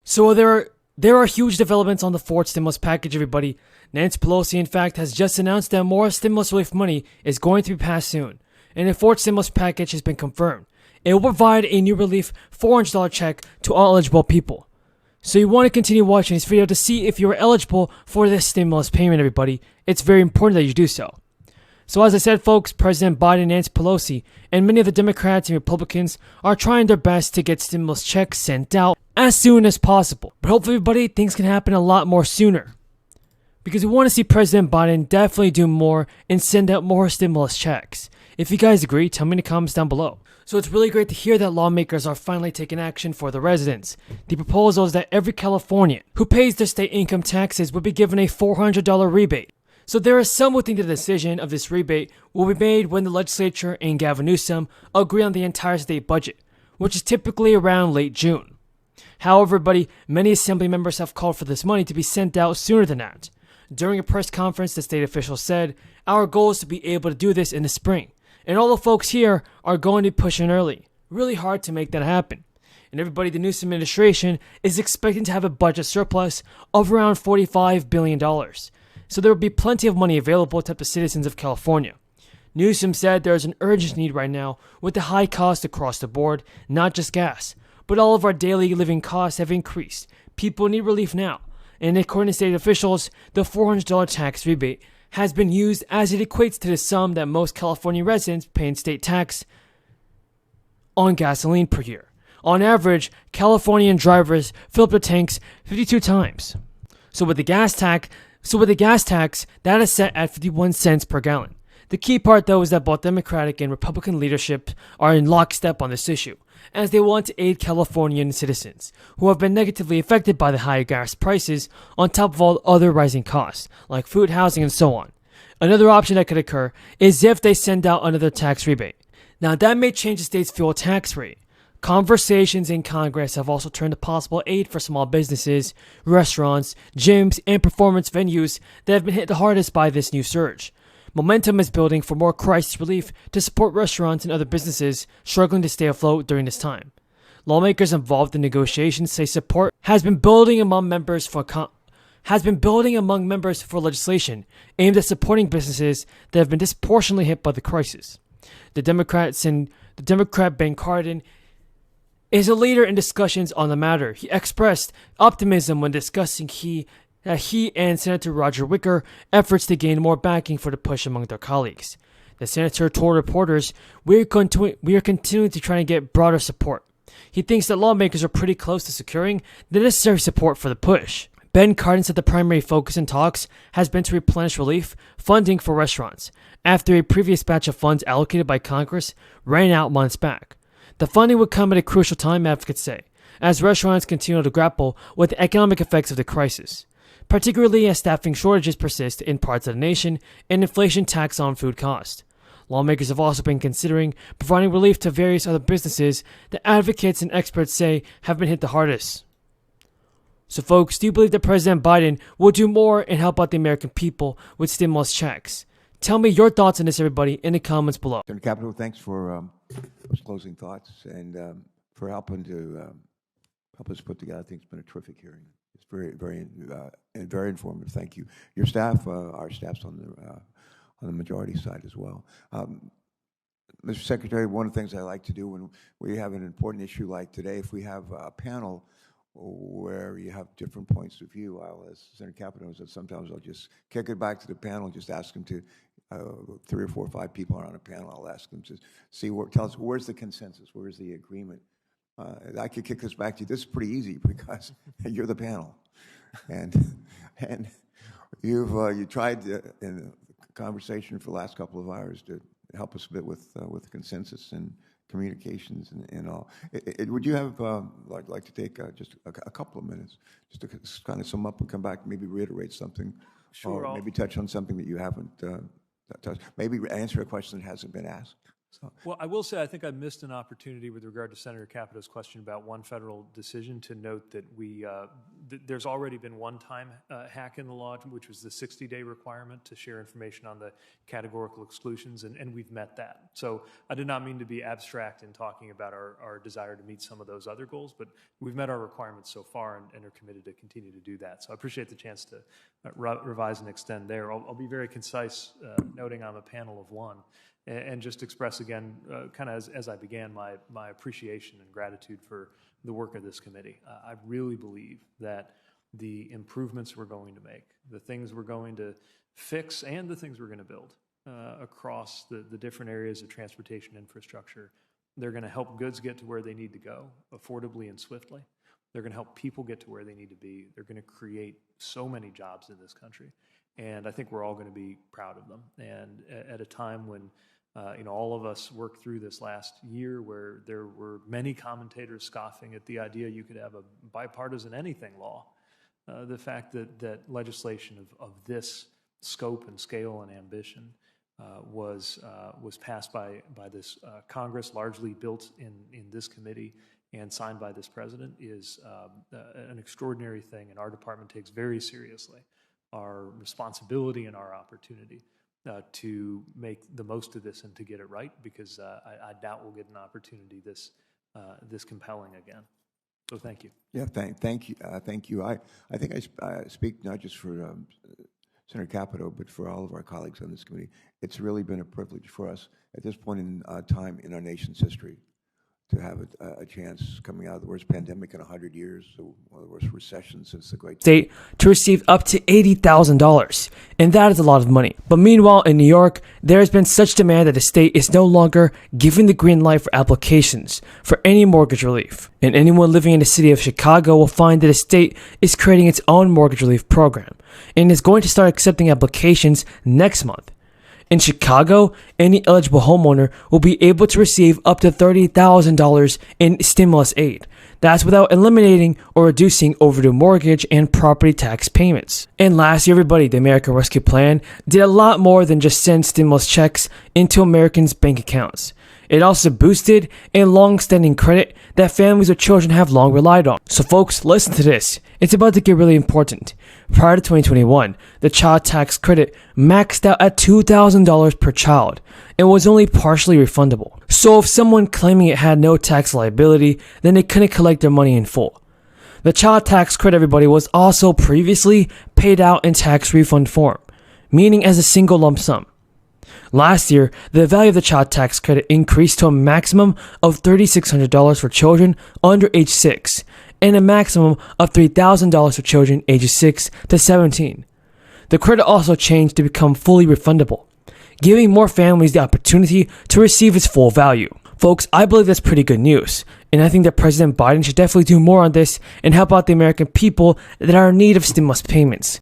So there are huge developments on the fourth stimulus package, everybody. Nancy Pelosi, in fact, has just announced that more stimulus relief money is going to be passed soon, and the fourth stimulus package has been confirmed. It will provide a new relief $400 check to all eligible people. So you want to continue watching this video to see if you're eligible for this stimulus payment, everybody. It's very important that you do so. So as I said, folks, President Biden, Nancy Pelosi, and many of the Democrats and Republicans are trying their best to get stimulus checks sent out as soon as possible. But hopefully, everybody, things can happen a lot more sooner. Because we want to see President Biden definitely do more and send out more stimulus checks. If you guys agree, tell me in the comments down below. So it's really great to hear that lawmakers are finally taking action for the residents. The proposal is that every Californian who pays their state income taxes would be given a $400 rebate. So there is some who think the decision of this rebate will be made when the legislature and Gavin Newsom agree on the entire state budget, which is typically around late June. However, everybody, many assembly members have called for this money to be sent out sooner than that. During a press conference, the state officials said, "Our goal is to be able to do this in the spring. And all the folks here are going to be pushing early. Really hard to make that happen." And everybody, the Newsom administration is expecting to have a budget surplus of around $45 billion. So there will be plenty of money available to help the citizens of California. Newsom said there is an urgent need right now with the high cost across the board, not just gas, but all of our daily living costs have increased. People need relief now. And according to state officials, the $400 tax rebate has been used as it equates to the sum that most California residents pay in state tax on gasoline per year. On average, Californian drivers fill up their tanks 52 times. So with the gas tax, that is set at 51 cents per gallon. The key part, though, is that both Democratic and Republican leadership are in lockstep on this issue, as they want to aid Californian citizens who have been negatively affected by the higher gas prices on top of all other rising costs, like food, housing, and so on. Another option that could occur is if they send out another tax rebate. Now, that may change the state's fuel tax rate. Conversations in Congress have also turned to possible aid for small businesses, restaurants, gyms, and performance venues that have been hit the hardest by this new surge. Momentum is building for more crisis relief to support restaurants and other businesses struggling to stay afloat during this time. Lawmakers involved in negotiations say support has been building among members for legislation aimed at supporting businesses that have been disproportionately hit by the crisis. The Democrat Ben Cardin is a leader in discussions on the matter. He expressed optimism when discussing he and Senator Roger Wicker efforts to gain more backing for the push among their colleagues. The senator told reporters, we are continuing to try to get broader support. He thinks that lawmakers are pretty close to securing the necessary support for the push. Ben Cardin said the primary focus in talks has been to replenish relief funding for restaurants, after a previous batch of funds allocated by Congress ran out months back. The funding would come at a crucial time, advocates say, as restaurants continue to grapple with the economic effects of the crisis, particularly as staffing shortages persist in parts of the nation and inflation tax on food costs. Lawmakers have also been considering providing relief to various other businesses that advocates and experts say have been hit the hardest. So folks, do you believe that President Biden will do more and help out the American people with stimulus checks? Tell me your thoughts on this, everybody, in the comments below. Senator Capito, thanks for those closing thoughts and for helping to help us put together. I think it's been a terrific hearing. It's very informative. Thank you. Your staff, our staff's on the majority side as well. Mr. Secretary, one of the things I like to do when we have an important issue like today, if we have a panel where you have different points of view, as Senator Capito said, sometimes I'll just kick it back to the panel and just ask them to, 3 or 4 or 5 people are on a panel, I'll ask them to see, tell us where's the consensus, where's the agreement. I could kick this back to you. This is pretty easy because you're the panel, and you tried in the conversation for the last couple of hours to help us a bit with consensus and communications and all. Would you have like to take just a couple of minutes just to kind of sum up and come back, maybe reiterate something, sure, or maybe touch on something that you haven't touched, maybe answer a question that hasn't been asked? So. Well, I will say I think I missed an opportunity with regard to Senator Capito's question about one federal decision to note that there's already been one-time hack in the law, which was the 60-day requirement to share information on the categorical exclusions, and we've met that. So I did not mean to be abstract in talking about our desire to meet some of those other goals, but we've met our requirements so far and are committed to continue to do that. So I appreciate the chance to revise and extend there. I'll be very concise, noting I'm a panel of one, and just express again, kind of as I began, my appreciation and gratitude for the work of this committee. I really believe that the improvements we're going to make, the things we're going to fix, and the things we're going to build across the different areas of transportation infrastructure, they're going to help goods get to where they need to go affordably and swiftly. They're going to help people get to where they need to be. They're going to create so many jobs in this country. And I think we're all going to be proud of them. And at a time when all of us worked through this last year where there were many commentators scoffing at the idea you could have a bipartisan anything law. The fact that legislation of this scope and scale and ambition was passed by this Congress, largely built in this committee and signed by this president, is an extraordinary thing, and our department takes very seriously our responsibility and our opportunity to make the most of this and to get it right, because I doubt we'll get an opportunity this compelling again. So thank you. Yeah, thank you. Thank you. I think I speak not just for Senator Capito, but for all of our colleagues on this committee. It's really been a privilege for us at this point in time in our nation's history to have a chance coming out of the worst pandemic in 100 years, so one of the worst recessions since the Great State to receive up to $80,000, and that is a lot of money. But meanwhile, in New York, there has been such demand that the state is no longer giving the green light for applications for any mortgage relief. And anyone living in the city of Chicago will find that the state is creating its own mortgage relief program and is going to start accepting applications next month. In Chicago, any eligible homeowner will be able to receive up to $30,000 in stimulus aid. That's without eliminating or reducing overdue mortgage and property tax payments. And last year, everybody, the American Rescue Plan did a lot more than just send stimulus checks into Americans' bank accounts. It also boosted a long-standing credit that families with children have long relied on. So folks, listen to this. It's about to get really important. Prior to 2021, the child tax credit maxed out at $2,000 per child and was only partially refundable. So if someone claiming it had no tax liability, then they couldn't collect their money in full. The child tax credit, everybody, was also previously paid out in tax refund form, meaning as a single lump sum. Last year, the value of the child tax credit increased to a maximum of $3,600 for children under age 6 and a maximum of $3,000 for children ages 6 to 17. The credit also changed to become fully refundable, giving more families the opportunity to receive its full value. Folks, I believe that's pretty good news, and I think that President Biden should definitely do more on this and help out the American people that are in need of stimulus payments.